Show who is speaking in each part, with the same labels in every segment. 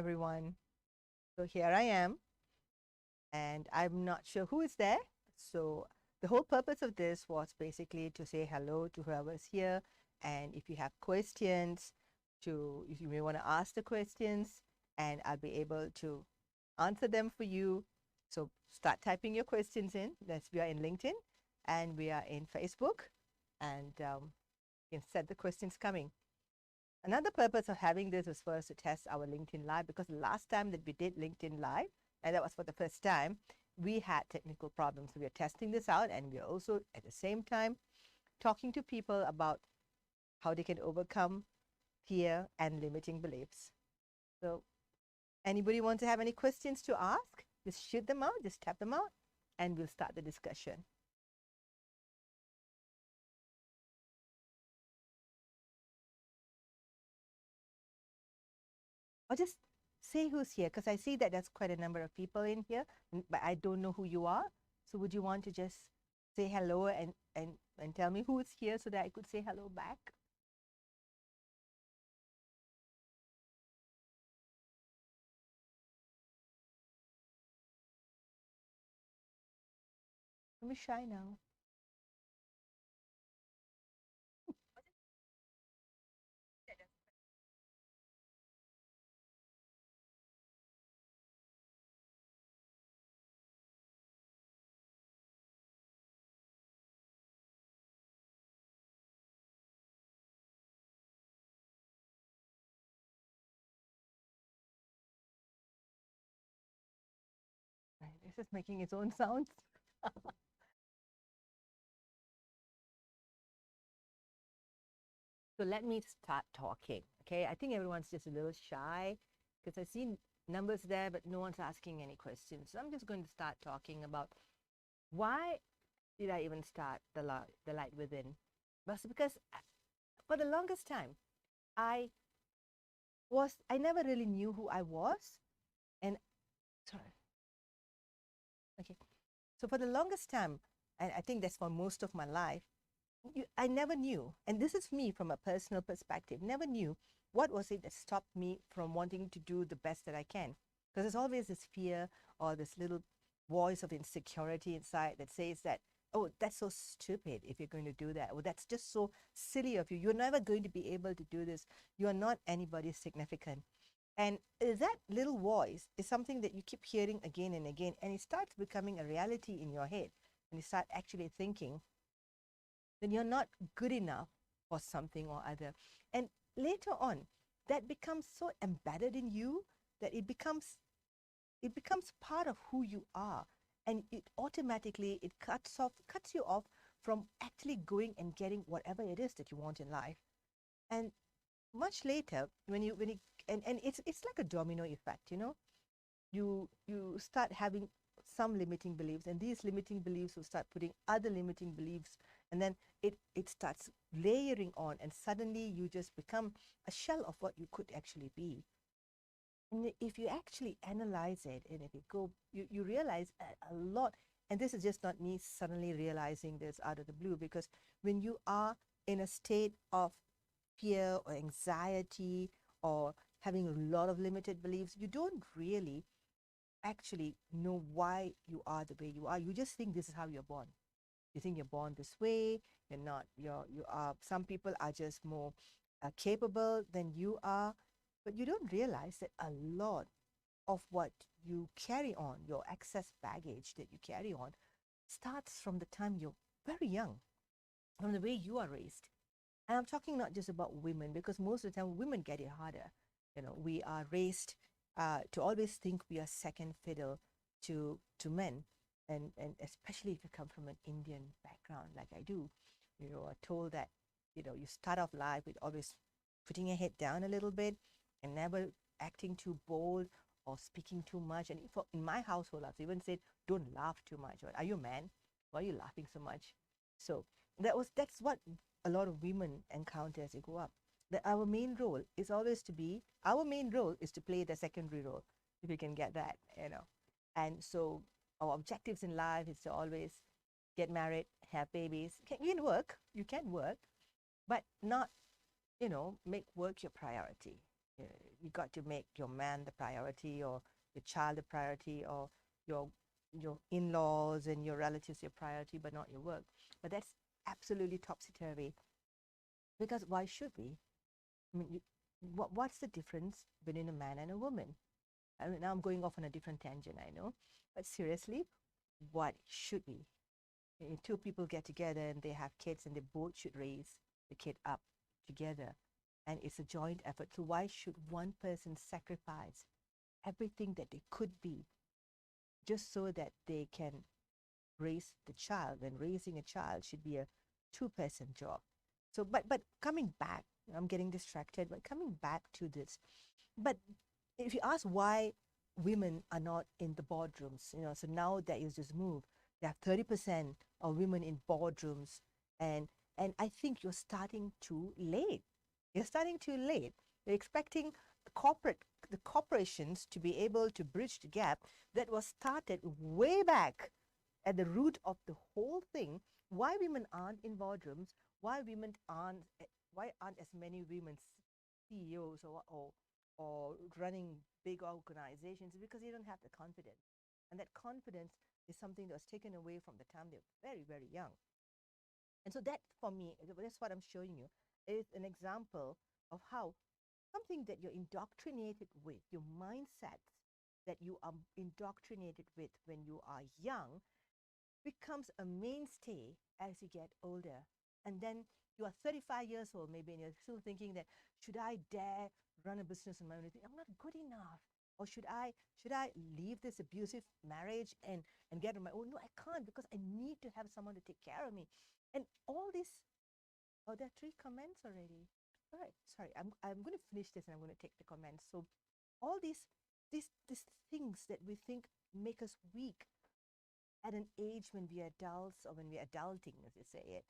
Speaker 1: everyone. So here I am, and I'm not sure who is there. So the whole purpose of this was basically to say hello to whoever's here, and if you have questions, if you may want to ask the questions, and I'll be able to answer them for you. So start typing your questions in. We are in LinkedIn, and we are in Facebook, and you can set the questions coming. Another purpose of having this was for us to test our LinkedIn Live, because the last time that we did LinkedIn Live, and that was for the first time, we had technical problems. So we are testing this out, and we are also at the same time talking to people about how they can overcome fear and limiting beliefs. So anybody want to have any questions to ask? Just shoot them out, just tap them out, and we'll start the discussion. Or just say who's here, because I see that there's quite a number of people in here, but I don't know who you are. So would you want to just say hello and tell me who is here so that I could say hello back? Don't be shy now. Right, this is making its own sounds. So let me start talking. Okay, I think everyone's just a little shy because I see numbers there, but no one's asking any questions. So I'm just going to start talking about why did I even start the light within? But because for the longest time, I I never really knew who I was. And sorry, okay. So for the longest time, and I think that's for most of my life, I never knew. And this is me from a personal perspective, never knew what was it that stopped me from wanting to do the best that I can. Because there's always this fear or this little voice of insecurity inside that says that, oh, that's so stupid if you're going to do that. Oh, that's just so silly of you. You're never going to be able to do this. You are not anybody significant. And that little voice is something that you keep hearing again and again, and it starts becoming a reality in your head. And you start actually thinking, then you're not good enough for something or other. And later on, that becomes so embedded in you that it becomes part of who you are, and it automatically it cuts you off from actually going and getting whatever it is that you want in life. And much later, when you and it's like a domino effect, you start having some limiting beliefs, and these limiting beliefs will start putting other limiting beliefs, and then it starts layering on, and suddenly you just become a shell of what you could actually be. And if you actually analyze it, and if you go, you realize a lot. And this is just not me suddenly realizing this out of the blue, because when you are in a state of fear or anxiety or having a lot of limited beliefs, you don't really actually know why you are the way you are. You just think this is how you're born. You think you're born this way. You're not. You are. Some people are just more capable than you are, but you don't realize that a lot of what you carry on, your excess baggage that you carry on, starts from the time you're very young, from the way you are raised. And I'm talking not just about women, because most of the time women get it harder. We are raised to always think we are second fiddle to men, and especially if you come from an Indian background like I do, you are told that you start off life with always putting your head down a little bit and never acting too bold or speaking too much. And in my household, I've even said, don't laugh too much. Or, are you a man? Why are you laughing so much? So that's what a lot of women encounter as they grow up. That our main role is always to be, our main role is to play the secondary role, if you can get that. And so our objectives in life is to always get married, have babies. You can work, but not, make work your priority. You got to make your man the priority, or your child the priority, or your your in-laws and your relatives your priority, but not your work. But that's absolutely topsy-turvy, because why should we? I mean, what's the difference between a man and a woman? I mean, now I'm going off on a different tangent, I know, but seriously, what should we? Two people get together and they have kids, and they both should raise the kid up together, and it's a joint effort. So why should one person sacrifice everything that they could be just so that they can raise the child, when raising a child should be a two-person job? So but coming back, I'm getting distracted, but coming back to this, but if you ask why women are not in the boardrooms, so now there is this move. There are 30% of women in boardrooms, and I think you're starting too late. You're starting too late. You're expecting the corporations to be able to bridge the gap that was started way back at the root of the whole thing. Why women aren't in boardrooms? Why aren't as many women CEOs, or running big organizations? Because they don't have the confidence. And that confidence is something that was taken away from the time they were very, very young. And so that, for me, that's what I'm showing you, is an example of how something that you're indoctrinated with, your mindsets that you are indoctrinated with when you are young, becomes a mainstay as you get older. And then you are 35 years old maybe, and you're still thinking that, should I dare run a business on my own? I'm not good enough. Or should I leave this abusive marriage and get on my own? No, I can't, because I need to have someone to take care of me. And all this, oh, there are 3 comments already. All right, sorry, I'm going to finish this and I'm going to take the comments. So all these things that we think make us weak at an age when we are adults, or when we're adulting, as you say it,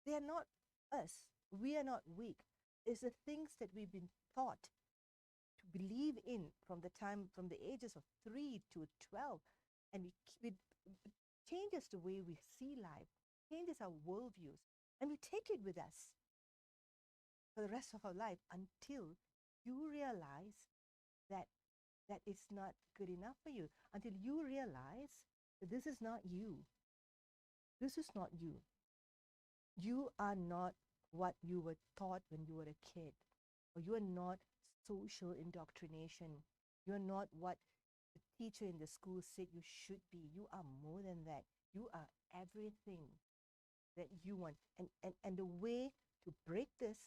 Speaker 1: they are not us. We are not weak. It's the things that we've been taught to believe in from the ages of 3 to 12. And it changes the way we see life, changes our worldviews, and we take it with us for the rest of our life, until you realize that it's not good enough for you, until you realize that this is not you. This is not you. You are not what you were taught when you were a kid, or you are not social indoctrination. You're not what the teacher in the school said you should be. You are more than that. You are everything that you want. And the way to break this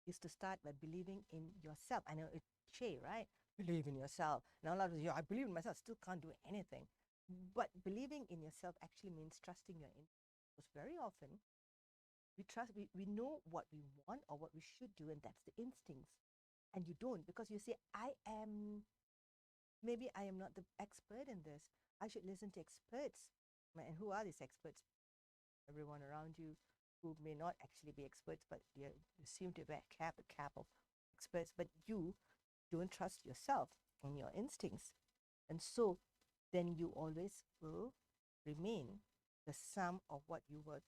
Speaker 1: is to start by believing in yourself. I know it's cliche, right? Believe in yourself. Now a lot of you, I believe in myself, still can't do anything. But believing in yourself actually means trusting your instincts. Because very often we know what we want or what we should do, and that's the instincts. And you don't, because you say, maybe I am not the expert in this. I should listen to experts. And who are these experts? Everyone around you who may not actually be experts, but you seem to have a cap of experts, but you don't trust yourself and your instincts. And so then you always will remain the sum of what you were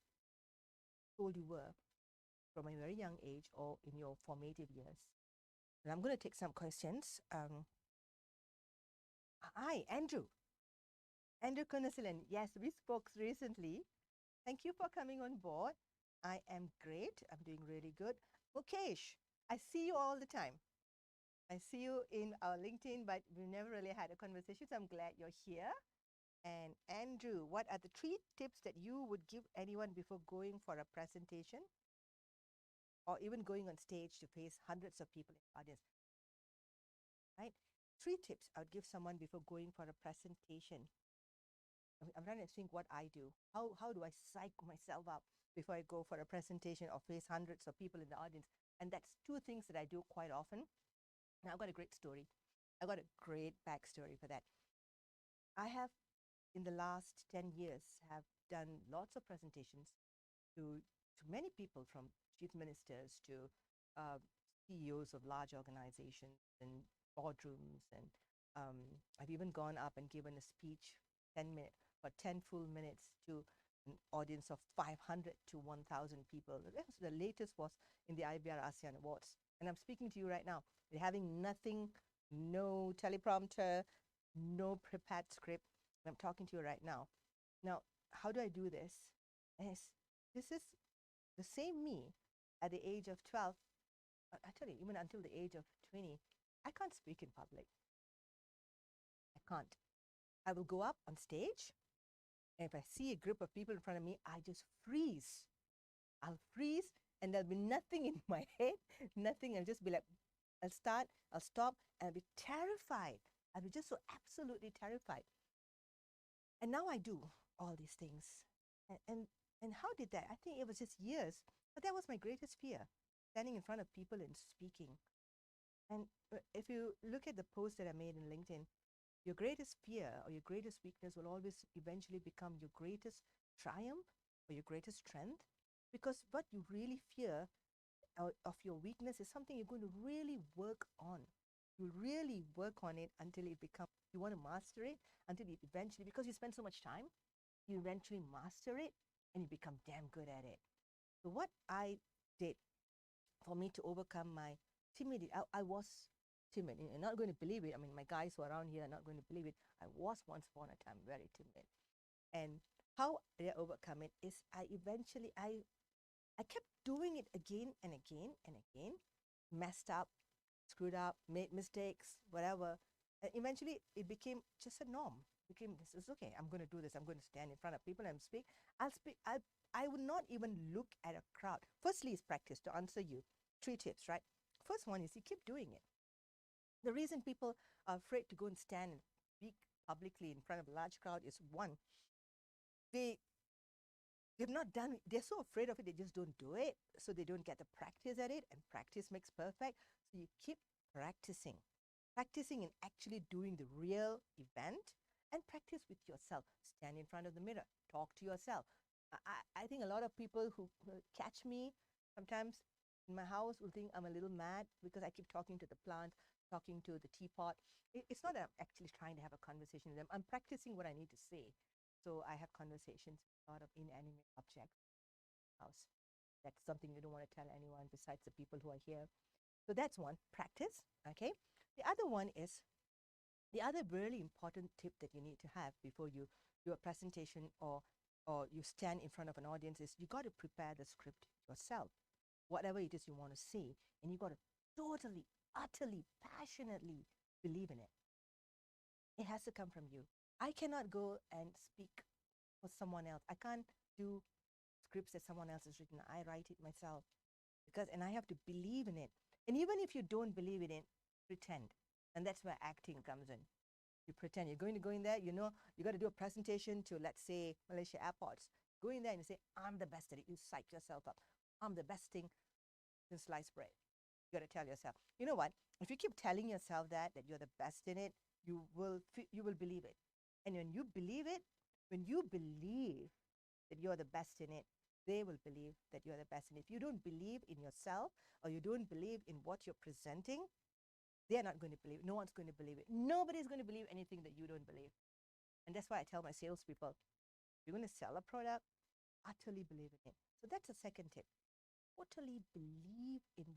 Speaker 1: told you were from a very young age, or in your formative years. And I'm going to take some questions. Hi, Andrew. Andrew Kunasilan. Yes, we spoke recently. Thank you for coming on board. I am great. I'm doing really good. Mukesh, I see you all the time. I see you in our LinkedIn, but we never really had a conversation, so I'm glad you're here. And Andrew, what are the 3 tips that you would give anyone before going for a presentation, or even going on stage to face hundreds of people in the audience? Right? 3 tips I would give someone before going for a presentation. I'm trying to think what I do. How do I psych myself up before I go for a presentation or face hundreds of people in the audience? And that's 2 things that I do quite often. Now, I've got a great story. I've got a great backstory for that. I have, in the last 10 years, have done lots of presentations to many people, from chief ministers to CEOs of large organizations and boardrooms. And I've even gone up and given a speech 10 full minutes to an audience of 500 to 1,000 people. The latest was in the IBR ASEAN Awards. And I'm speaking to you right now. They're having nothing, no teleprompter, no prepared script. I'm talking to you right now. Now, how do I do this? This is the same me at the age of 12. I tell you, even until the age of 20, I can't speak in public. I can't. I will go up on stage, and if I see a group of people in front of me, I just freeze. I'll freeze, and there'll be nothing in my head, nothing. I'll just be like, I'll start, I'll stop, and I'll be terrified. I'll be just so absolutely terrified. And now I do all these things. And how did that? I think it was just years, but that was my greatest fear, standing in front of people and speaking. And if you look at the post that I made in LinkedIn, your greatest fear or your greatest weakness will always eventually become your greatest triumph or your greatest strength, because what you really fear of your weakness is something you're going to really work on. You really work on it until it becomes, you want to master it until it eventually, because you spend so much time, you eventually master it and you become damn good at it. So what I did for me to overcome my timidity, I was timid. You're not going to believe it. I mean, my guys who are around here are not going to believe it. I was once upon a time very timid. And how did I overcome it is I kept doing it again and again and again, messed up, screwed up, made mistakes, whatever. And eventually it became just a norm. It became, this is okay, I'm going to do this. I'm going to stand in front of people and speak. I'll speak. I would not even look at a crowd. Firstly is practice. To answer you, 3 tips, right? First one is you keep doing it. The reason people are afraid to go and stand and speak publicly in front of a large crowd is, one, they've not done it. They're so afraid of it, they just don't do it. So they don't get the practice at it, and practice makes perfect. So you keep practicing in actually doing the real event, and practice with yourself. Stand in front of the mirror, talk to yourself. I think a lot of people who catch me sometimes in my house will think I'm a little mad because I keep talking to the plants, talking to the teapot. It's not that I'm actually trying to have a conversation with them. I'm practicing what I need to say. So I have conversations with a lot of inanimate objects in the house. That's something you don't want to tell anyone besides the people who are here. So that's one, practice, okay? The other one is, the other really important tip that you need to have before you do a presentation or you stand in front of an audience is you got to prepare the script yourself, whatever it is you want to say, and you got to totally, utterly, passionately believe in it. It has to come from you. I cannot go and speak for someone else. I can't do scripts that someone else has written. I write it myself, and I have to believe in it. And even if you don't believe in it, pretend. And that's where acting comes in. You pretend. You're going to go in there, you know, you got to do a presentation to, let's say, Malaysia airports. Go in there and you say, I'm the best at it. You psych yourself up. I'm the best thing in sliced bread. You got to tell yourself. You know what? If you keep telling yourself that you're the best in it, you will believe it. And when you believe it, when you believe that you're the best in it, they will believe that you're the best in it. If you don't believe in yourself, or you don't believe in what you're presenting, they're not going to believe it. No one's going to believe it. Nobody's going to believe anything that you don't believe. And that's why I tell my salespeople, if you're going to sell a product, utterly believe in it. So that's the second tip. Totally believe in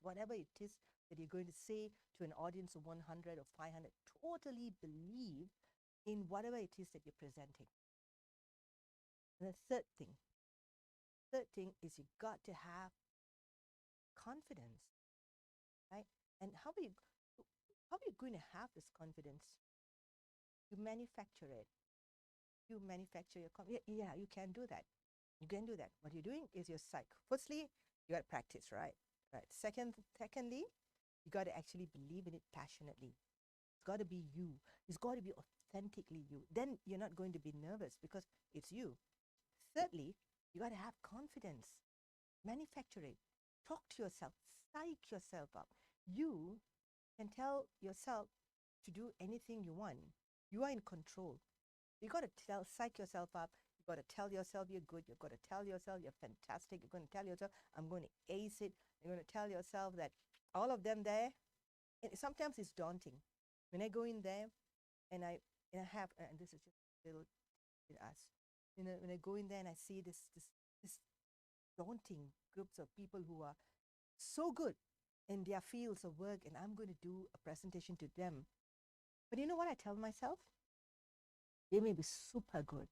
Speaker 1: whatever it is that you're going to say to an audience of 100 or 500. Totally believe in whatever it is that you're presenting. And the third thing is you got to have confidence, right? And how are you going to have this confidence? You manufacture it. You manufacture your confidence. Yeah, you can do that. You can do that. What you're doing is your psych. Firstly, you got to practice, right? Right. Secondly, you got to actually believe in it passionately. It's got to be you. It's got to be authentically you. Then you're not going to be nervous because it's you. Thirdly, you got to have confidence. Manufacture it. Talk to yourself. Psych yourself up. You can tell yourself to do anything you want. You are in control. You got to psych yourself up. You got to tell yourself you're good. You've got to tell yourself you're fantastic. You're going to tell yourself, I'm going to ace it. You're going to tell yourself that all of them there, and sometimes it's daunting. When I go in there and I have, and this is just a little bit us, when I go in there and I see this daunting groups of people who are so good in their fields of work, and I'm going to do a presentation to them. But you know what I tell myself? They may be super good.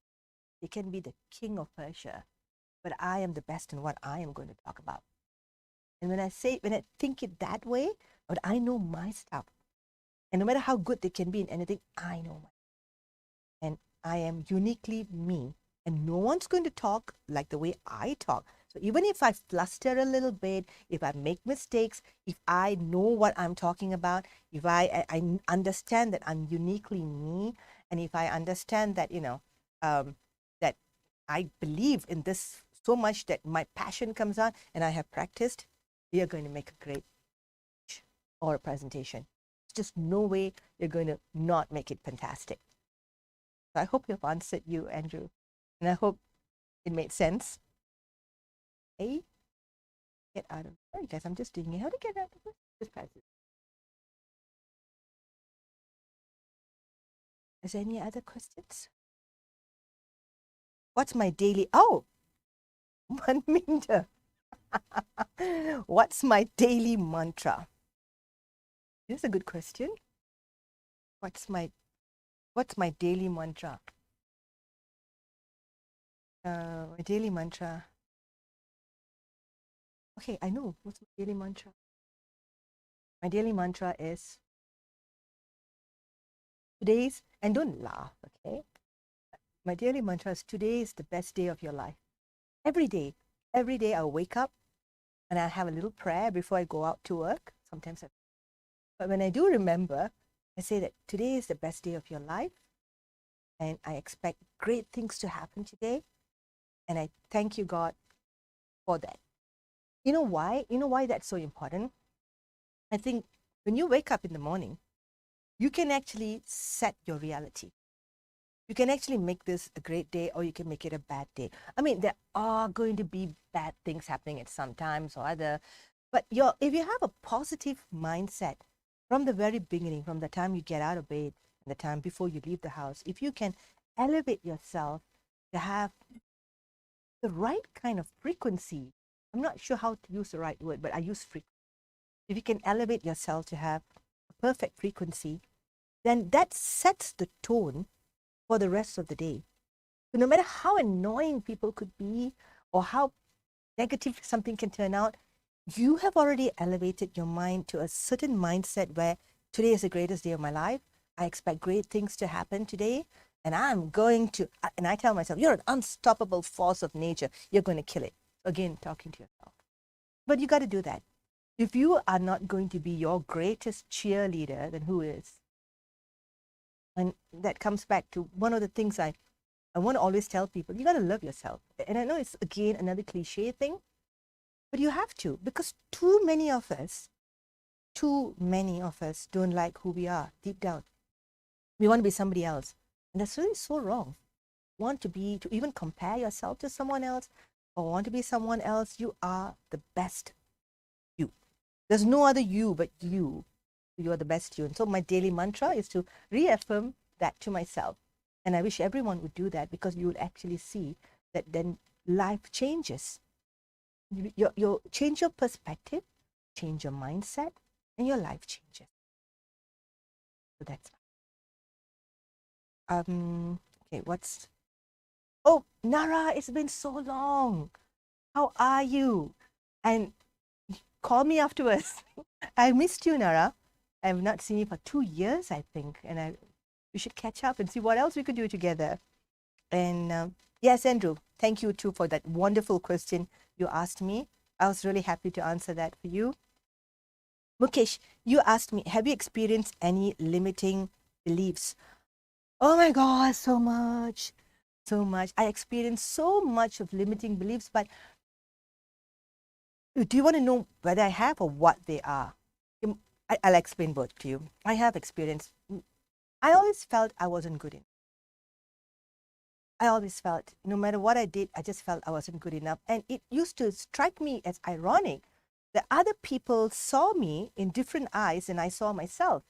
Speaker 1: They can be the king of Persia, but I am the best in what I am going to talk about. And when I think it that way, but I know my stuff. And no matter how good they can be in anything, I know my. And I am uniquely me. And no one's going to talk like the way I talk. So even if I fluster a little bit, if I make mistakes, if I know what I'm talking about, if I understand that I'm uniquely me, and if I understand that, that I believe in this so much that my passion comes out and I have practiced, we are going to make a great or a presentation. There's just no way you're going to not make it fantastic. So I hope you've answered you, Andrew. And I hope it made sense. Hey, get out of sorry guys, I'm just doing it. How to get out of this? Just press it. Is there any other questions? What's my daily Manminda. What's my daily mantra? Here's a good question. What's my daily mantra? My daily mantra. Okay, I know. What's my daily mantra? My daily mantra is today's, and don't laugh, okay? My daily mantra is today is the best day of your life. Every day I'll wake up and I'll have a little prayer before I go out to work. Sometimes but when I do remember, I say that today is the best day of your life and I expect great things to happen today. And I thank you, God, for that. You know why? You know why that's so important? I think when you wake up in the morning, you can actually set your reality. You can actually make this a great day or you can make it a bad day. I mean, there are going to be bad things happening at some times or other. But if you have a positive mindset from the very beginning, from the time you get out of bed and the time before you leave the house, if you can elevate yourself to have the right kind of frequency, I'm not sure how to use the right word, but I use frequency. If you can elevate yourself to have a perfect frequency, then that sets the tone for the rest of the day. So no matter how annoying people could be or how negative something can turn out, you have already elevated your mind to a certain mindset where today is the greatest day of my life. I expect great things to happen today. And I'm going to, and I tell myself, you're an unstoppable force of nature. You're going to kill it. Again, talking to yourself. But you got to do that. If you are not going to be your greatest cheerleader, then who is? And that comes back to one of the things I want to always tell people, you got to love yourself. And I know it's, again, another cliche thing, but you have to, because too many of us don't like who we are deep down. We want to be somebody else. And that's really so wrong. Want to even compare yourself to someone else or want to be someone else, you are the best you. There's no other you but you. You are the best you. And so my daily mantra is to reaffirm that to myself. And I wish everyone would do that because you would actually see that then life changes. You change your perspective, change your mindset, and your life changes. So that's okay, oh, Nara, it's been so long. How are you? And call me afterwards. I missed you, Nara. I have not seen you for 2 years, I think. And we should catch up and see what else we could do together. And yes, Andrew, thank you too for that wonderful question you asked me. I was really happy to answer that for you. Mukesh, you asked me, have you experienced any limiting beliefs? Oh my God, so much. I experienced so much of limiting beliefs, but do you want to know whether I have or what they are? I'll explain both to you. I have experienced, I always felt I wasn't good enough. I always felt, no matter what I did, I just felt I wasn't good enough. And it used to strike me as ironic that other people saw me in different eyes than I saw myself.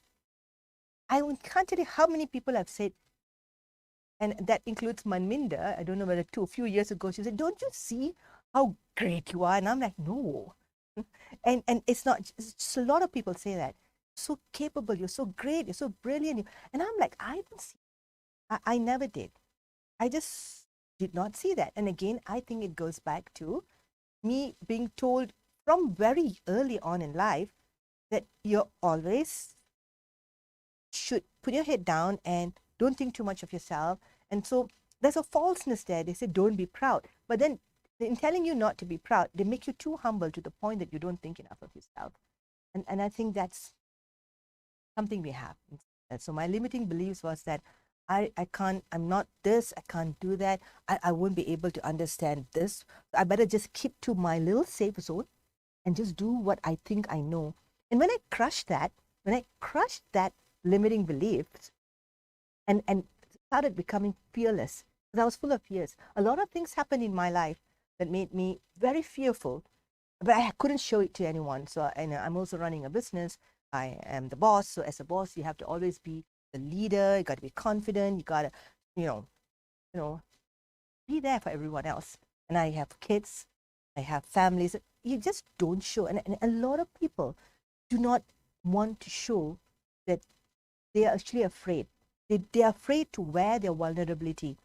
Speaker 1: I can't tell you how many people have said, And that includes Manminda. I don't know whether a few years ago, she said, don't you see how great you are? And I'm like, no. And it's not, it's just a lot of people say that. So capable, you're so great, you're so brilliant. And I'm like, I don't see, I never did. I just did not see that. And again, I think it goes back to me being told from very early on in life that you're always should put your head down and don't think too much of yourself. And so there's a falseness there. They say, don't be proud. But then in telling you not to be proud, they make you too humble to the point that you don't think enough of yourself. And I think that's something we have. And so my limiting beliefs was that I can't, I'm not this, I can't do that. I won't be able to understand this. I better just keep to my little safe zone and just do what I think I know. And when I crushed that limiting beliefs and started becoming fearless, because I was full of fears. A lot of things happened in my life that made me very fearful, but I couldn't show it to anyone. So I'm also running a business. I am the boss. So as a boss, you have to always be the leader. You got to be confident. You got to, you know, be there for everyone else. And I have kids. I have families. You just don't show. And a lot of people do not want to show that they are actually afraid. They're afraid to wear their vulnerability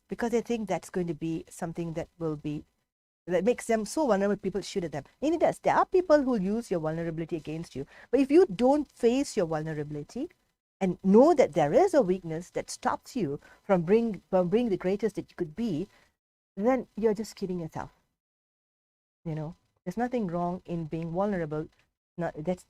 Speaker 1: because they think that's going to be something that makes them so vulnerable, people shoot at them. And it does. There are people who use your vulnerability against you. But if you don't face your vulnerability and know that there is a weakness that stops you from being the greatest that you could be, then you're just kidding yourself. There's nothing wrong in being vulnerable. That's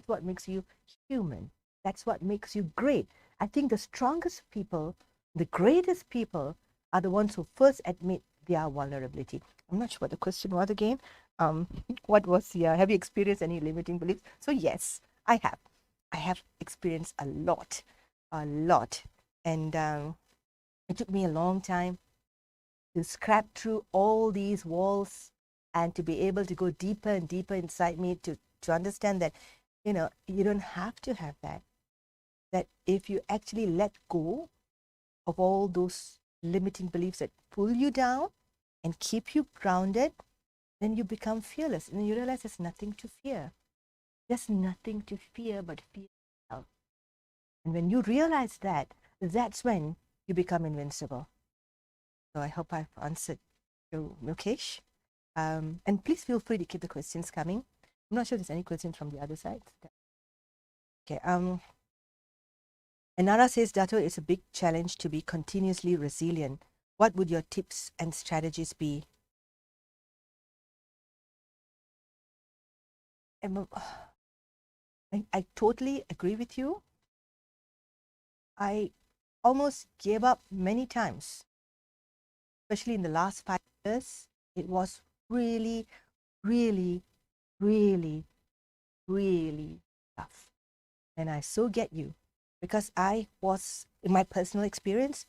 Speaker 1: what makes you human. That's what makes you great. I think the strongest people, the greatest people, are the ones who first admit their vulnerability. I'm not sure what the question was again. What was have you experienced any limiting beliefs? So yes, I have. I have experienced a lot. And it took me a long time to scrap through all these walls and to be able to go deeper and deeper inside me to understand that, you don't have to have that. That if you actually let go of all those limiting beliefs that pull you down and keep you grounded, then you become fearless. And you realize there's nothing to fear. There's nothing to fear but fear yourself. And when you realize that, that's when you become invincible. So I hope I've answered you, Mukesh. And please feel free to keep the questions coming. I'm not sure if there's any questions from the other side. Okay. Anara says, Dato, it's a big challenge to be continuously resilient. What would your tips and strategies be? I totally agree with you. I almost gave up many times, especially in the last 5 years. It was really, really, really, really tough. And I so get you, because I was, in my personal experience,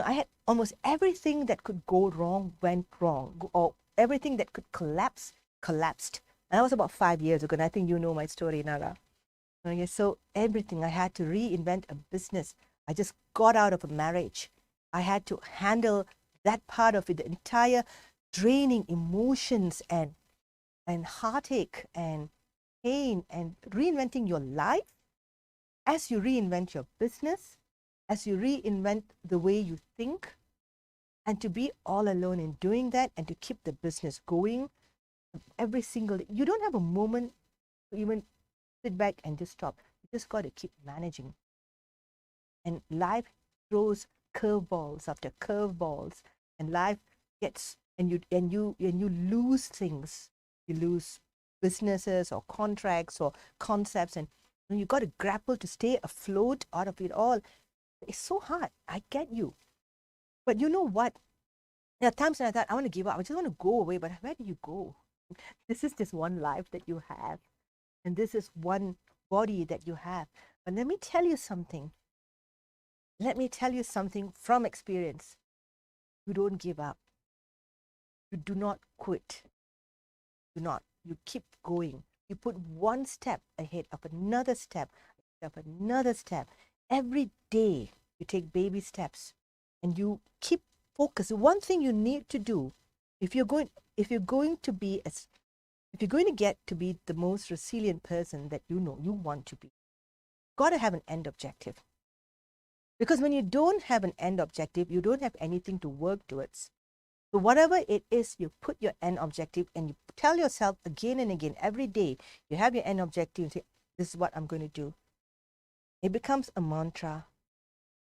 Speaker 1: I had almost everything that could go wrong went wrong, or everything that could collapse collapsed. And that was about 5 years ago. And I think you know my story, Nara. Okay, so everything, I had to reinvent a business. I just got out of a marriage. I had to handle that part of it, the entire draining emotions and heartache and pain, and reinventing your life as you reinvent your business, as you reinvent the way you think, and to be all alone in doing that and to keep the business going every single day. You don't have a moment to even sit back and just stop. You just got to keep managing. And life throws curveballs after curveballs, and life gets, and you lose things. You lose businesses or contracts or concepts, and you got to grapple to stay afloat out of it all. It's so hard. I get you. But you know what? There are times when I thought, I want to give up. I just want to go away. But where do you go? This is just one life that you have. And this is one body that you have. But let me tell you something. Let me tell you something from experience. You don't give up. You do not quit. Do not. You keep going. You put one step ahead of another step, of another step. Every day you take baby steps. and you keep focused. One thing you need to do, if you're going to be as if you're going to get to be the most resilient person that you know you want to be, you've got to have an end objective. Because when you don't have an end objective, you don't have anything to work towards. So whatever it is, you put your end objective and you tell yourself again and again, every day, you have your end objective and say, this is what I'm going to do. It becomes a mantra.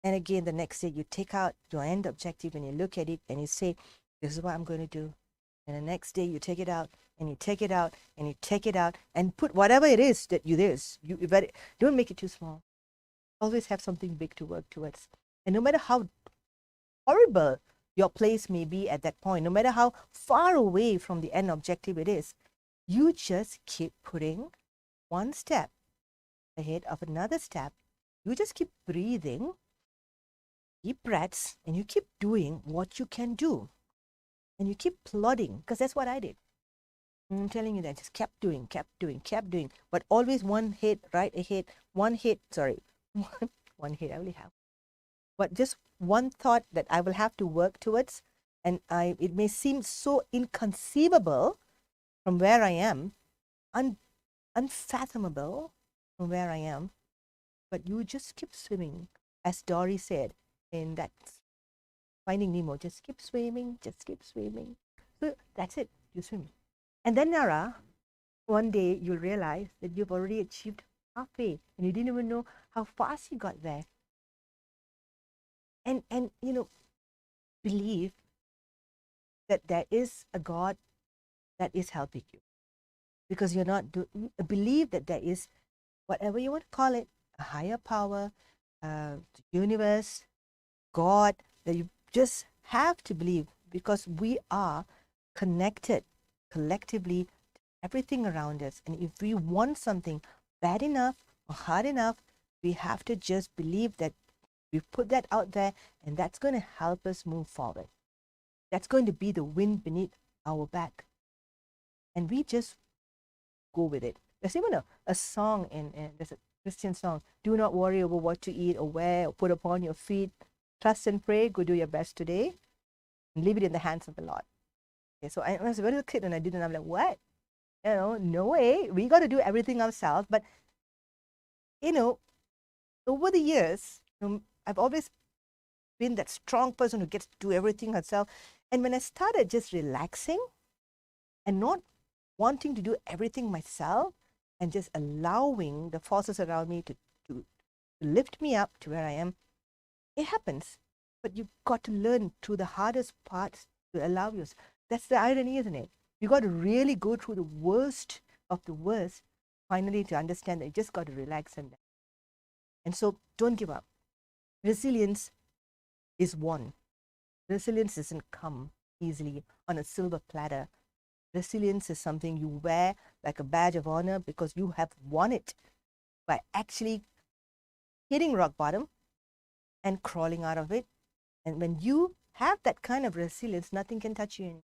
Speaker 1: And again, the next day, you take out your end objective and you look at it and you say, this is what I'm going to do. And the next day, you take it out and you take it out and you take it out and put whatever it is that you don't make it too small. Always have something big to work towards. And no matter how horrible your place may be at that point, no matter how far away from the end objective it is, you just keep putting one step ahead of another step. You just keep breathing, deep breaths, and you keep doing what you can do. And you keep plodding, because that's what I did. I'm telling you that, just kept doing. But always one hit right ahead, one hit I only have. But just one thought that I will have to work towards, and it may seem so inconceivable from where I am, unfathomable from where I am, but you just keep swimming, as Dory said in that Finding Nemo, just keep swimming. So that's it, you swim. And then, Nara, one day you'll realize that you've already achieved halfway and you didn't even know how fast you got there. And believe that there is a God that is helping you, because you're not believe that there is, whatever you want to call it, a higher power, the universe, God, that you just have to believe, because we are connected collectively to everything around us. And if we want something bad enough or hard enough, we have to just believe that we put that out there, and that's going to help us move forward. That's going to be the wind beneath our back. And we just go with it. There's even a song there's a Christian song, do not worry over what to eat or wear or put upon your feet. Trust and pray, go do your best today, and leave it in the hands of the Lord. Okay, so I was a little kid and I did it, and I'm like, what? No way. We got to do everything ourselves. But, over the years, I've always been that strong person who gets to do everything herself. And when I started just relaxing and not wanting to do everything myself and just allowing the forces around me to lift me up to where I am, it happens. But you've got to learn through the hardest parts to allow yourself. That's the irony, isn't it? You got to really go through the worst of the worst finally to understand that you just got to relax and so don't give up. Resilience is won. Resilience doesn't come easily on a silver platter. Resilience is something you wear like a badge of honor, because you have won it by actually hitting rock bottom and crawling out of it. And when you have that kind of resilience, nothing can touch you.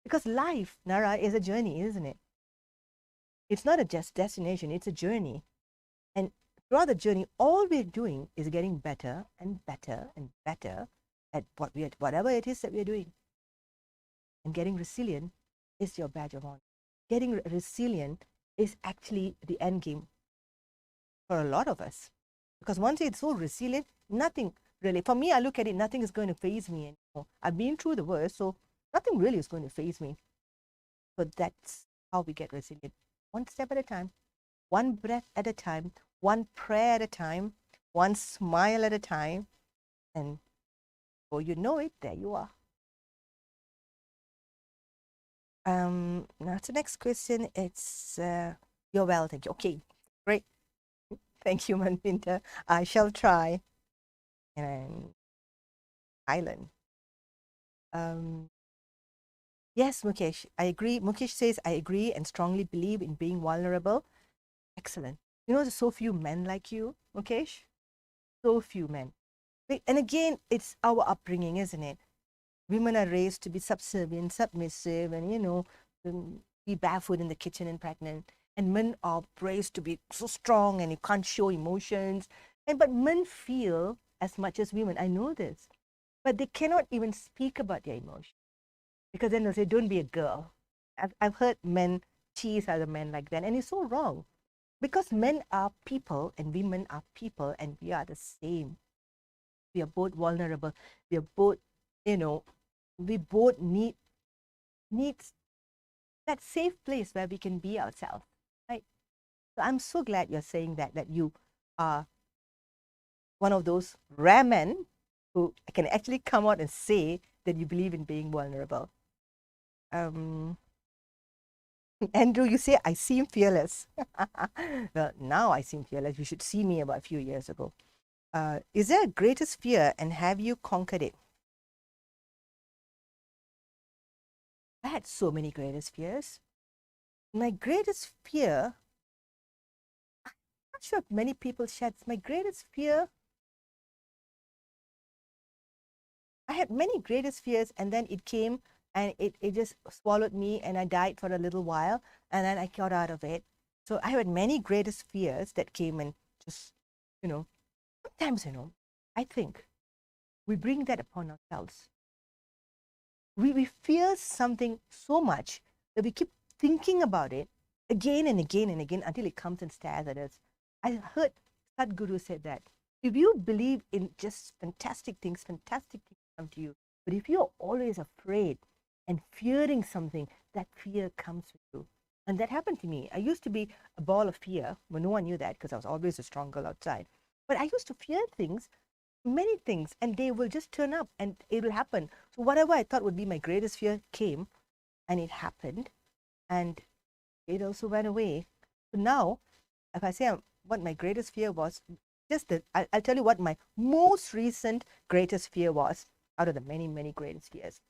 Speaker 1: Because life, Nara, is a journey, isn't it? It's not a just destination, it's a journey. And throughout the journey, all we're doing is getting better and better and better at whatever it is that we're doing. And getting resilient is your badge of honor. Getting resilient is actually the end game for a lot of us. Because once it's so resilient, nothing really, for me, I look at it, nothing is going to faze me anymore. I've been through the worst, so nothing really is going to faze me. So that's how we get resilient. One step at a time, one breath at a time, one prayer at a time, one smile at a time, and before you know it, there you are. Now the next question, it's you're well, thank you. Okay, great. Thank you, Manvinda. I shall try. And Island. Yes, Mukesh, I agree. Mukesh says, I agree and strongly believe in being vulnerable. Excellent. There's so few men like you, Mukesh. So few men. And again, it's our upbringing, isn't it? Women are raised to be subservient, submissive, and, be barefoot in the kitchen and pregnant. And men are raised to be so strong and you can't show emotions. But men feel as much as women. I know this. but they cannot even speak about their emotion because then they'll say, don't be a girl. I've heard men tease other men like that, and it's so wrong because men are people and women are people, and we are the same. We are both vulnerable. We are both, you know, we both need that safe place where we can be ourselves, right? So I'm so glad you're saying that you are one of those rare men who can actually come out and say that you believe in being vulnerable. Um, Andrew, you say I seem fearless. Well, now I seem fearless. You should see me about a few years ago. Is there a greatest fear, and have you conquered it? I had so many greatest fears. My greatest fear, I'm not sure if many people share. My greatest fear, I had many greatest fears, and then it came and it just swallowed me, and I died for a little while, and then I got out of it. So I had many greatest fears that came and just, you know, sometimes, I think we bring that upon ourselves. We fear something so much that we keep thinking about it again and again and again until it comes and stares at us. I heard Sadhguru said that if you believe in just fantastic things come to you. But if you're always afraid and fearing something, that fear comes with you. And that happened to me. I used to be a ball of fear, but no one knew that because I was always a strong girl outside. But I used to fear things, many things, and they will just turn up and it will happen. So whatever I thought would be my greatest fear came and it happened and it also went away. So now, if I say what my greatest fear was, just that I'll tell you what my most recent greatest fear was out of the many, many greatest fears.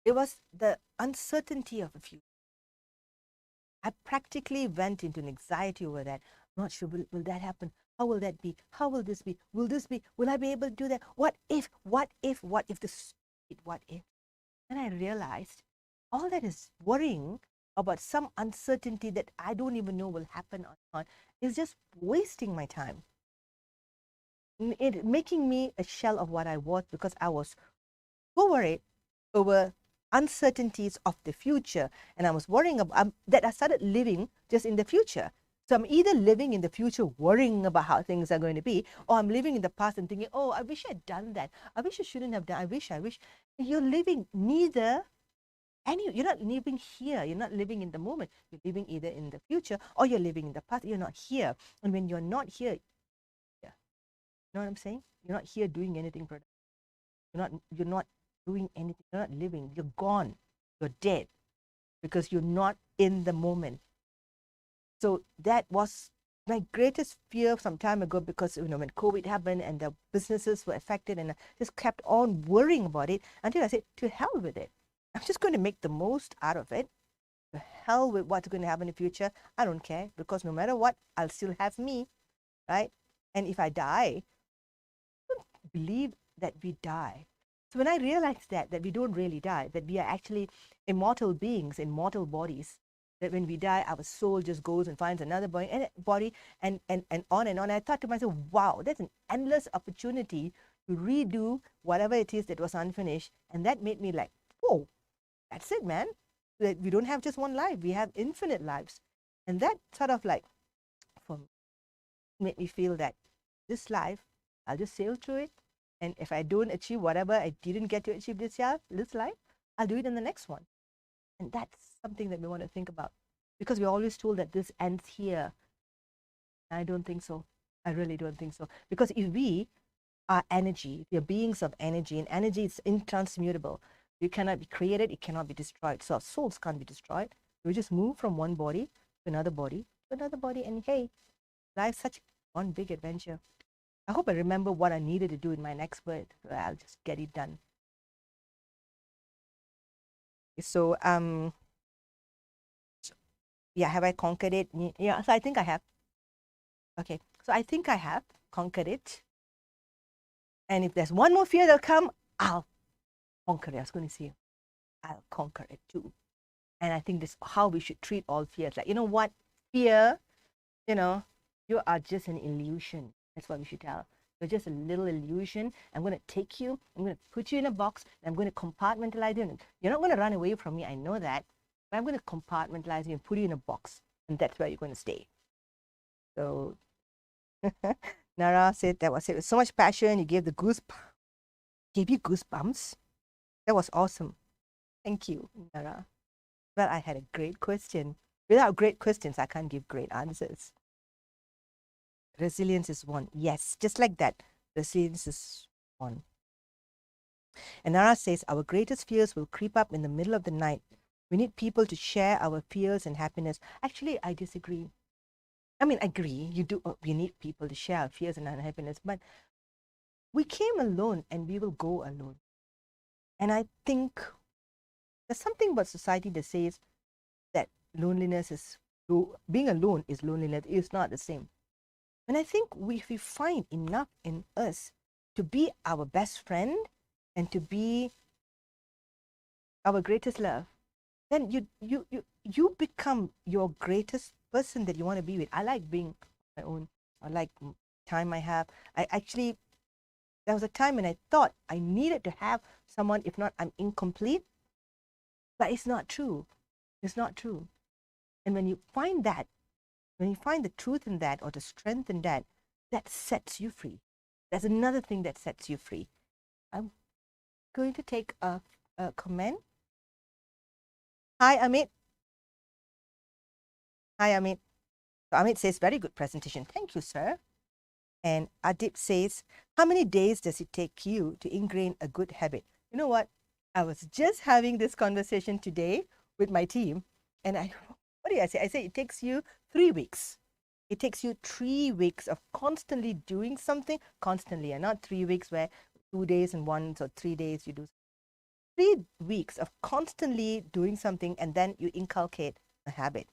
Speaker 1: It was the uncertainty of the future. I practically went into an anxiety over that. I'm not sure, will that happen? How will that be? How will this be? Will this be? Will I be able to do that? What if? What if the stupid what if? And I realized all that is worrying about some uncertainty that I don't even know will happen or not is just wasting my time. It making me a shell of what I was because I was so worried over uncertainties of the future. And I was worrying about that I started living just in the future. So I'm either living in the future worrying about how things are going to be, or I'm living in the past and thinking, oh, I wish I'd done that. I wish I shouldn't have done. I wish. You're living neither. And you're not living here. You're not living in the moment. You're living either in the future or you're living in the past. You're not here. And when you're not here, yeah, you know what I'm saying? You're not here doing anything productive. You're not doing anything. You're not living. You're gone. You're dead because you're not in the moment. So that was my greatest fear some time ago because when COVID happened and the businesses were affected and I just kept on worrying about it until I said, to hell with it. I'm just going to make the most out of it. To hell with what's going to happen in the future. I don't care because no matter what, I'll still have me, right? And if I die, I don't believe that we die. So when I realized that we don't really die, that we are actually immortal beings in mortal bodies, that when we die, our soul just goes and finds another body and on and on. I thought to myself, wow, that's an endless opportunity to redo whatever it is that was unfinished. And that made me like, whoa, that's it, man. That we don't have just one life, we have infinite lives. And that sort of like, for me, made me feel that this life, I'll just sail through it. And if I don't achieve whatever I didn't get to achieve this life, I'll do it in the next one. And that's something that we want to think about because we're always told that this ends here. I don't think so. I really don't think so. Because if we are energy, we are beings of energy, and energy is intransmutable. It cannot be created, it cannot be destroyed. So our souls can't be destroyed. We just move from one body to another body to another body, and hey, life's such one big adventure. I hope I remember what I needed to do in my next word. I'll just get it done. So yeah, have I conquered it? Yeah, so I think I have. Okay, so I think I have conquered it. And if there's one more fear that'll come, I'll conquer it. I was going to say, I'll conquer it too. And I think this is how we should treat all fears. Like, you know what? Fear, you are just an illusion. That's what we should tell. You're just a little illusion. I'm going to take you, I'm going to put you in a box, and I'm going to compartmentalize you. You're not going to run away from me, I know that. But I'm going to compartmentalize you and put you in a box, and that's where you're going to stay. So Nara said that was it with so much passion. You gave you goosebumps. That was awesome. Thank you, Nara. Well, I had a great question. Without great questions, I can't give great answers. Resilience is one. Yes, just like that. Resilience is one. And Nara says, our greatest fears will creep up in the middle of the night. We need people to share our fears and happiness. Actually, I disagree. I mean, I agree. You need people to share our fears and unhappiness, but we came alone and we will go alone. And I think there's something about society that says that being alone is loneliness. It's not the same. And I think if we find enough in us to be our best friend and to be our greatest love, then you become your greatest person that you want to be with. I like being my own. I like time I have. There was a time when I thought I needed to have someone. If not, I'm incomplete. But it's not true. It's not true. And when you find the truth in that or the strength in that, that sets you free. That's another thing that sets you free. I'm going to take a comment. Hi, Amit. Hi, Amit. So Amit says, very good presentation. Thank you, sir. And Adip says, how many days does it take you to ingrain a good habit? You know what? I was just having this conversation today with my team. And what did I say? I say it takes you 3 weeks. It takes you 3 weeks of constantly doing something, constantly, and not 3 weeks where 2 days and 1 or 3 days you do. 3 weeks of constantly doing something, and then you inculcate a habit.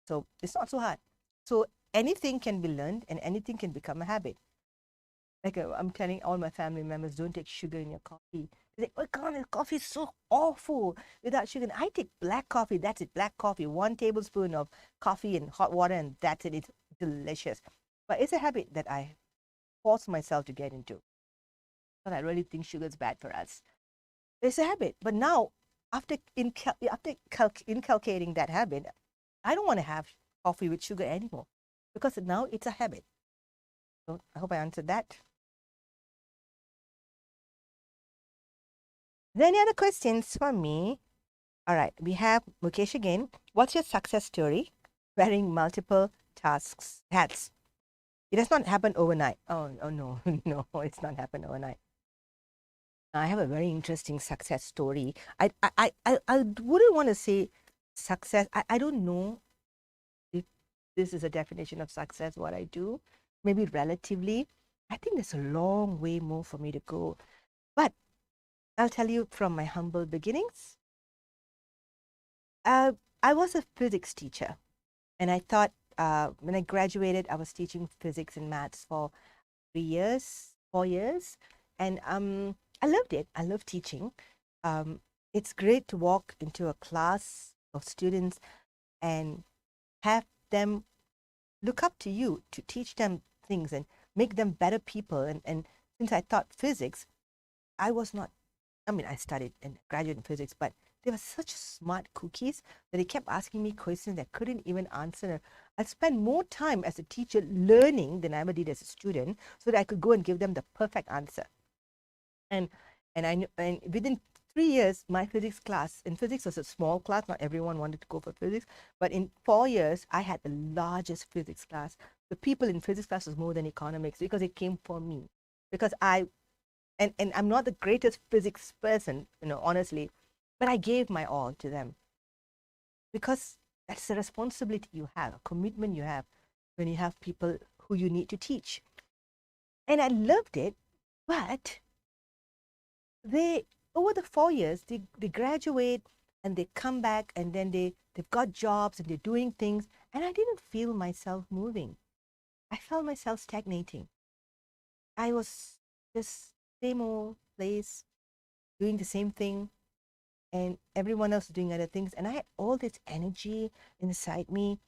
Speaker 1: So it's not so hard. So anything can be learned and anything can become a habit. Like I'm telling all my family members, don't take sugar in your coffee. They say, oh God, coffee is so awful without sugar. And I take black coffee, that's it, black coffee, 1 tablespoon of coffee and hot water, and that's it, it's delicious. But it's a habit that I force myself to get into. But I really think sugar is bad for us. It's a habit. But now, after inculcating that habit, I don't want to have coffee with sugar anymore because now it's a habit. So I hope I answered that. Are there any other questions for me? All right, we have Mukesh again. What's your success story? Wearing multiple hats. It does not happen overnight. Oh no, no, it's not happened overnight. I have a very interesting success story. I wouldn't want to say success. I don't know if this is a definition of success, what I do. Maybe relatively. I think there's a long way more for me to go. But I'll tell you from my humble beginnings. I was a physics teacher. And I thought when I graduated, I was teaching physics and maths for 4 years. And I loved it. I love teaching. It's great to walk into a class of students and have them look up to you to teach them things and make them better people. And since I taught physics, I studied and graduated in physics, but they were such smart cookies that they kept asking me questions that I couldn't even answer. I spent more time as a teacher learning than I ever did as a student so that I could go and give them the perfect answer. And within 3 years, my physics class, and physics was a small class, not everyone wanted to go for physics, but in 4 years, I had the largest physics class. The people in physics class was more than economics because it came for me. Because and I'm not the greatest physics person, honestly, but I gave my all to them. Because that's the responsibility you have, a commitment you have when you have people who you need to teach. And I loved it, but over the 4 years, they graduate and they come back and then they've got jobs and they're doing things. And I didn't feel myself moving. I felt myself stagnating. I was just same old place, doing the same thing, and everyone else doing other things. And I had all this energy inside me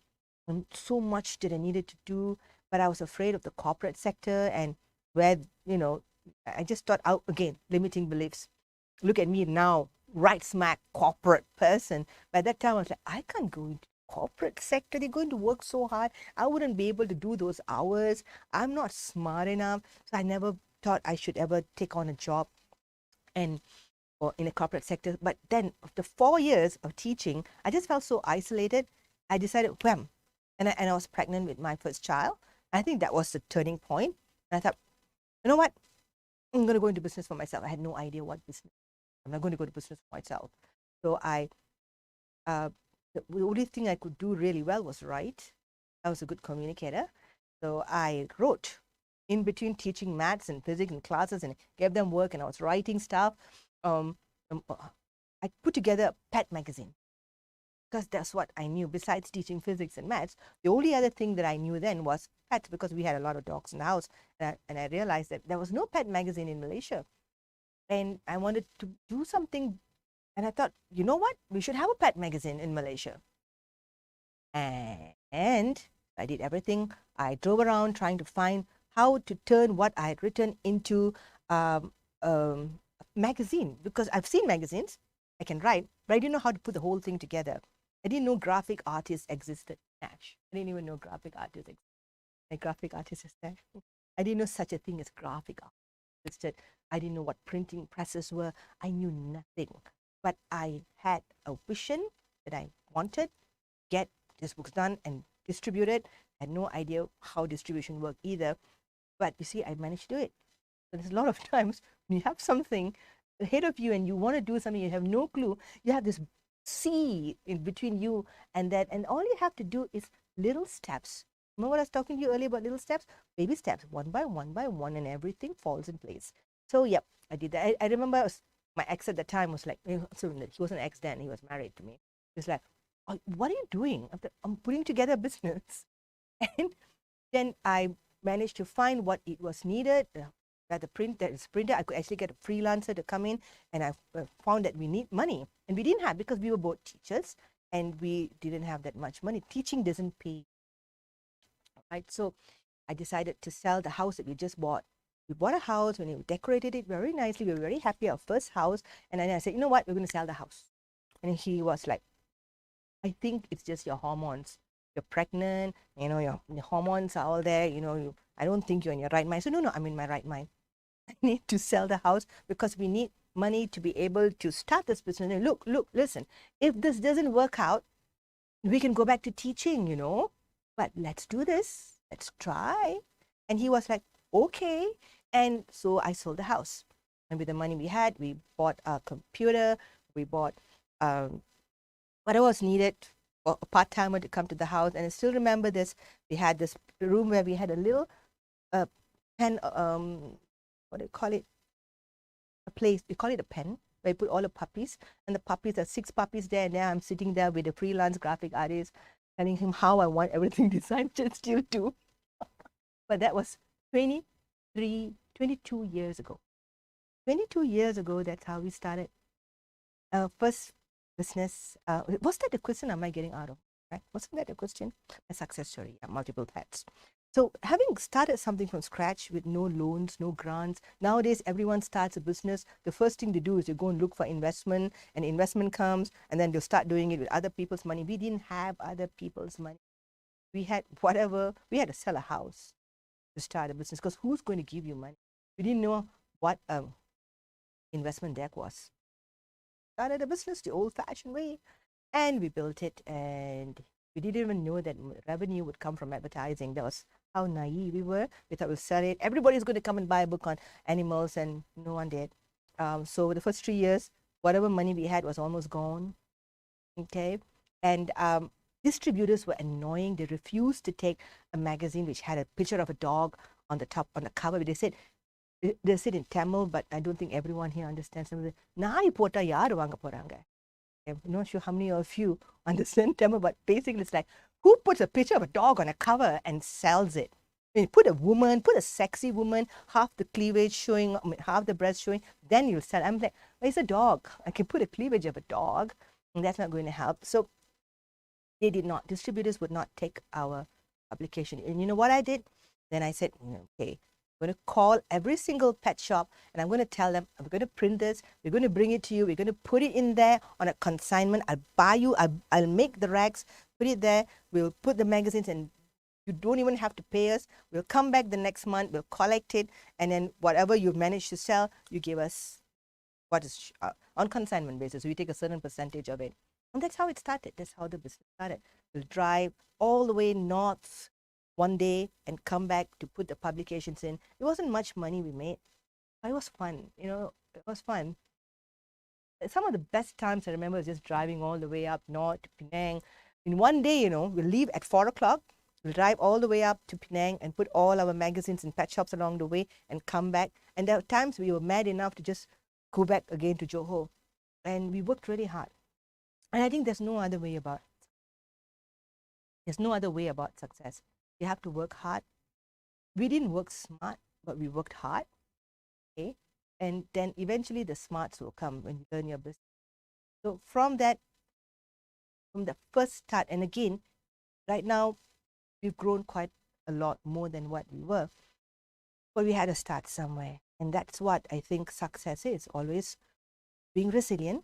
Speaker 1: and so much that I needed to do, but I was afraid of the corporate sector. And where, I just thought out again, limiting beliefs. Look at me now, right smack corporate person. By that time, I was like, I can't go into corporate sector. They're going to work so hard. I wouldn't be able to do those hours. I'm not smart enough. So I never thought I should ever take on a job and or in a corporate sector. But then after 4 years of teaching, I just felt so isolated. I decided, wham, and I was pregnant with my first child. I think that was the turning point. And I thought, you know what? I'm going to go into business for myself. I had no idea what business. I'm not going to go to business for myself. So the only thing I could do really well was write. I was a good communicator. So I wrote in between teaching maths and physics and classes and gave them work, and I was writing stuff. I put together a pet magazine because that's what I knew. Besides teaching physics and maths, the only other thing that I knew then was pets, because we had a lot of dogs in the house. And I realized that there was no pet magazine in Malaysia. And I wanted to do something. And I thought, you know what? We should have a pet magazine in Malaysia. And I did everything. I drove around trying to find how to turn what I had written into a magazine, because I've seen magazines, I can write, but I didn't know how to put the whole thing together. I didn't know graphic artists existed. Nash. I didn't even know graphic artists existed. Like graphic artists is there. I didn't know such a thing as graphic art existed. I didn't know what printing presses were. I knew nothing. But I had a vision that I wanted to get these books done and distributed. I had no idea how distribution worked either. But you see, I managed to do it. So there's a lot of times when you have something ahead of you and you want to do something, you have no clue. You have this sea in between you and that, and all you have to do is little steps. Remember what I was talking to you earlier about little steps? Baby steps, one by one, and everything falls in place. So, yep, I did that. I remember my ex at the time was like, so he wasn't an ex then, he was married to me. He was like, oh, what are you doing? I'm putting together a business. And then I managed to find what it was needed. At the printer, I could actually get a freelancer to come in, and I found that we need money. And we didn't have, because we were both teachers and we didn't have that much money. Teaching doesn't pay. Right? So I decided to sell the house that we just bought. We bought a house, when we decorated it very nicely. We were very happy, our first house. And then I said, you know what, we're going to sell the house. And he was like, I think it's just your hormones. You're pregnant, your hormones are all there, I don't think you're in your right mind. So no, I'm in my right mind. I need to sell the house because we need money to be able to start this business. And look, listen, if this doesn't work out, we can go back to teaching, but let's do this. Let's try. And he was like, okay. And so I sold the house. And with the money we had, we bought a computer, we bought whatever was needed for a part-timer to come to the house. And I still remember this. We had this room where we had a little pen, what do you call it? A place, we call it a pen, where you put all the puppies. And the puppies, are 6 puppies there. And now I'm sitting there with a freelance graphic artist, telling him how I want everything designed, and still do. But that was 22 years ago. 22 years ago, that's how we started our first business. Was that the question am I getting out of? Right? Wasn't that the question? A success story, multiple pets. So having started something from scratch with no loans, no grants, nowadays everyone starts a business. The first thing they do is they go and look for investment, and investment comes, and then they'll start doing it with other people's money. We didn't have other people's money. We had whatever. We had to sell a house to start a business, because who's going to give you money? We didn't know what investment deck was. Started a business the old-fashioned way, and we built it, and we didn't even know that revenue would come from advertising. That was how naive we were. We thought we'll sell it. Everybody's going to come and buy a book on animals, and no one did. So the first 3 years, whatever money we had was almost gone. Okay, and distributors were annoying. They refused to take a magazine which had a picture of a dog on the top, on the cover. They said in Tamil, but I don't think everyone here understands. Naai pota yaru vaanga poranga. I'm not sure how many of you understand Tamil, but basically it's like, who puts a picture of a dog on a cover and sells it? When you put a sexy woman, half the cleavage showing, half the breast showing, then you'll sell. I'm like, well, it's a dog. I can put a cleavage of a dog, and that's not going to help. So they did not. Distributors would not take our publication. And you know what I did? Then I said, okay, I'm going to call every single pet shop and I'm going to tell them, I'm going to print this, we're going to bring it to you, we're going to put it in there on a consignment. I'll buy you, I'll make the racks, put it there, we'll put the magazines, and you don't even have to pay us. We'll come back the next month, we'll collect it, and then whatever you've managed to sell, you give us what is on consignment basis. We take a certain percentage of it. And that's how it started. That's how the business started. We'll drive all the way north one day and come back to put the publications in. It wasn't much money we made, but it was fun. You know, it was fun. Some of the best times I remember was just driving all the way up north to Penang. In one day, you know, we'll leave at 4 o'clock. We'll drive all the way up to Penang and put all our magazines in pet shops along the way and come back. And there were times we were mad enough to just go back again to Johor. And we worked really hard. And I think there's no other way about it. There's no other way about success. You have to work hard. We didn't work smart, but we worked hard. Okay. And then eventually the smarts will come when you learn your business. So from that, from the first start, and again, right now, we've grown quite a lot more than what we were. But we had to start somewhere. And that's what I think success is, always being resilient,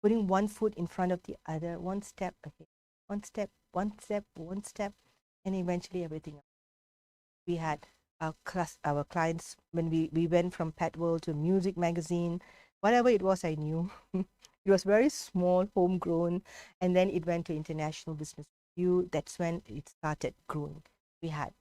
Speaker 1: putting one foot in front of the other, one step ahead, one step, one step, one step, and eventually everything. We had our clients, when we went from Pet World to music magazine, whatever it was, I knew. It was very small, homegrown, and then it went to International Business Review. That's when it started growing. We had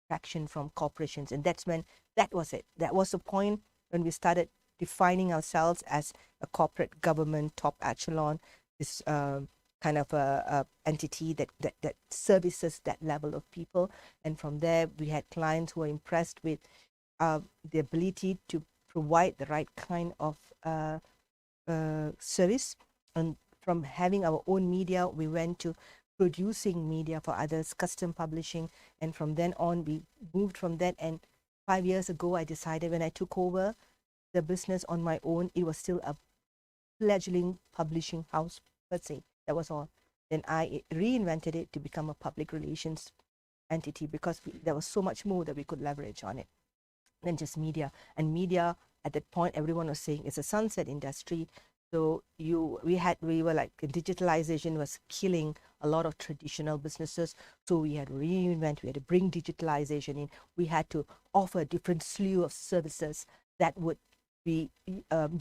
Speaker 1: traction from corporations, and that's when that was it. That was the point when we started defining ourselves as a corporate government top echelon, this kind of a entity that services that level of people. And from there, we had clients who were impressed with the ability to provide the right kind of service. And from having our own media, we went to producing media for others, custom publishing. And from then on, we moved from that. And 5 years ago, I decided, when I took over the business on my own, it was still a fledgling publishing house, per se. That was all. Then I reinvented it to become a public relations entity, because there was so much more that we could leverage on it than just media. And media, at that point, everyone was saying it's a sunset industry. So we were like, digitalization was killing a lot of traditional businesses. So we had to reinvent, we had to bring digitalization in. We had to offer a different slew of services that would be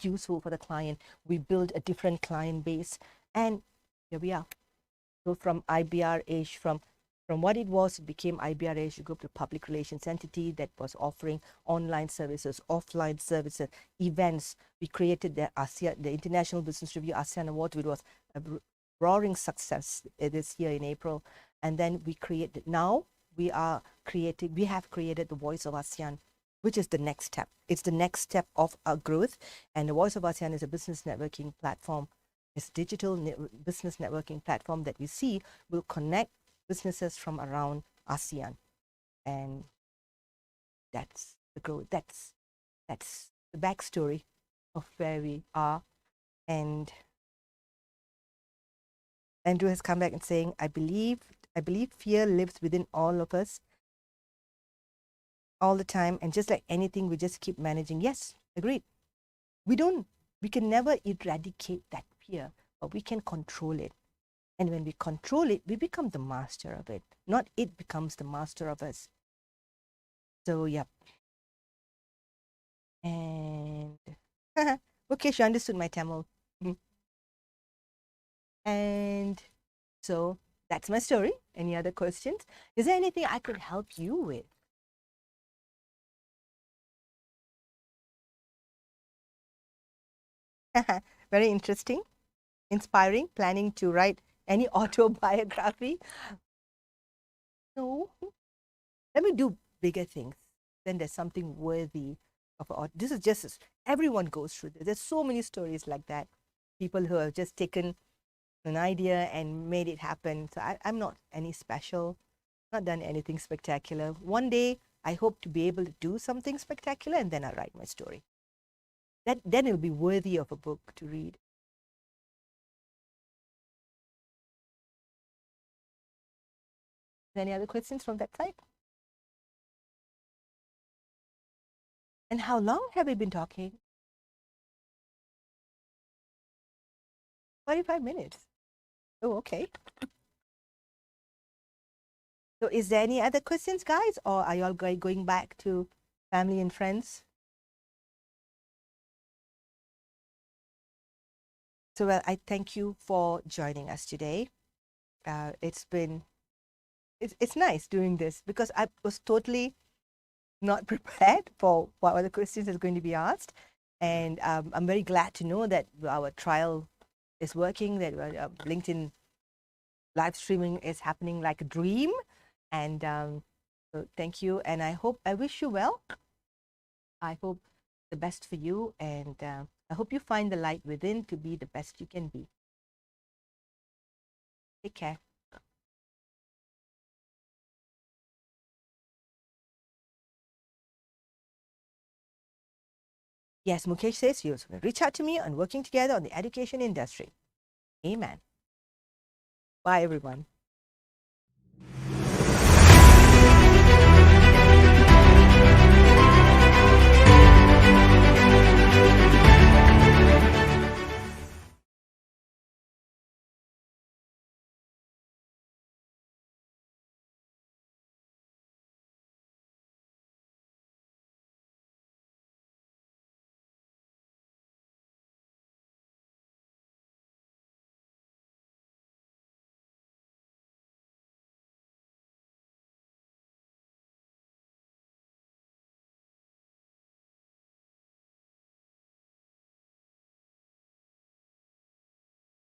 Speaker 1: useful for the client. We built a different client base, and here we are. So from IBRH, from what it was, it became IBRH Group, the public relations entity that was offering online services, offline services, events. We created the ASEAN, the International Business Review ASEAN Award, which was a roaring success this year in April. And then we created, now we have created the Voice of ASEAN, which is the next step. It's the next step of our growth. And the Voice of ASEAN is a business networking platform. It's a digital business networking platform that we see will connect businesses from around ASEAN. And that's the growth. That's the backstory of where we are. And Andrew has come back and saying, I believe fear lives within all of us all the time, and just like anything, we just keep managing. Yes, agreed. We can never eradicate that fear, but we can control it. And when we control it, we become the master of it. Not it becomes the master of us. So, yep. And okay, she understood my Tamil. And so that's my story. Any other questions? Is there anything I could help you with? Very interesting, inspiring, planning to write any autobiography. No, let me do bigger things. Then there's something worthy of this is just, everyone goes through this. There's so many stories like that. People who have just taken an idea and made it happen. So I'm not any special, not done anything spectacular. One day I hope to be able to do something spectacular, and then I'll write my story. Then it'll be worthy of a book to read. Any other questions from that side? And how long have we been talking? 45 minutes. Oh, okay. So is there any other questions, guys? Or are you all going back to family and friends? So, well, I thank you for joining us today. It's nice doing this because I was totally not prepared for what other questions is going to be asked. And I'm very glad to know that our trial is working, that LinkedIn live streaming is happening like a dream. And so thank you. And I wish you well. I hope the best for you. And I hope you find the light within to be the best you can be. Take care. Yes, Mukesh says you're going to reach out to me on working together on the education industry. Amen. Bye, everyone.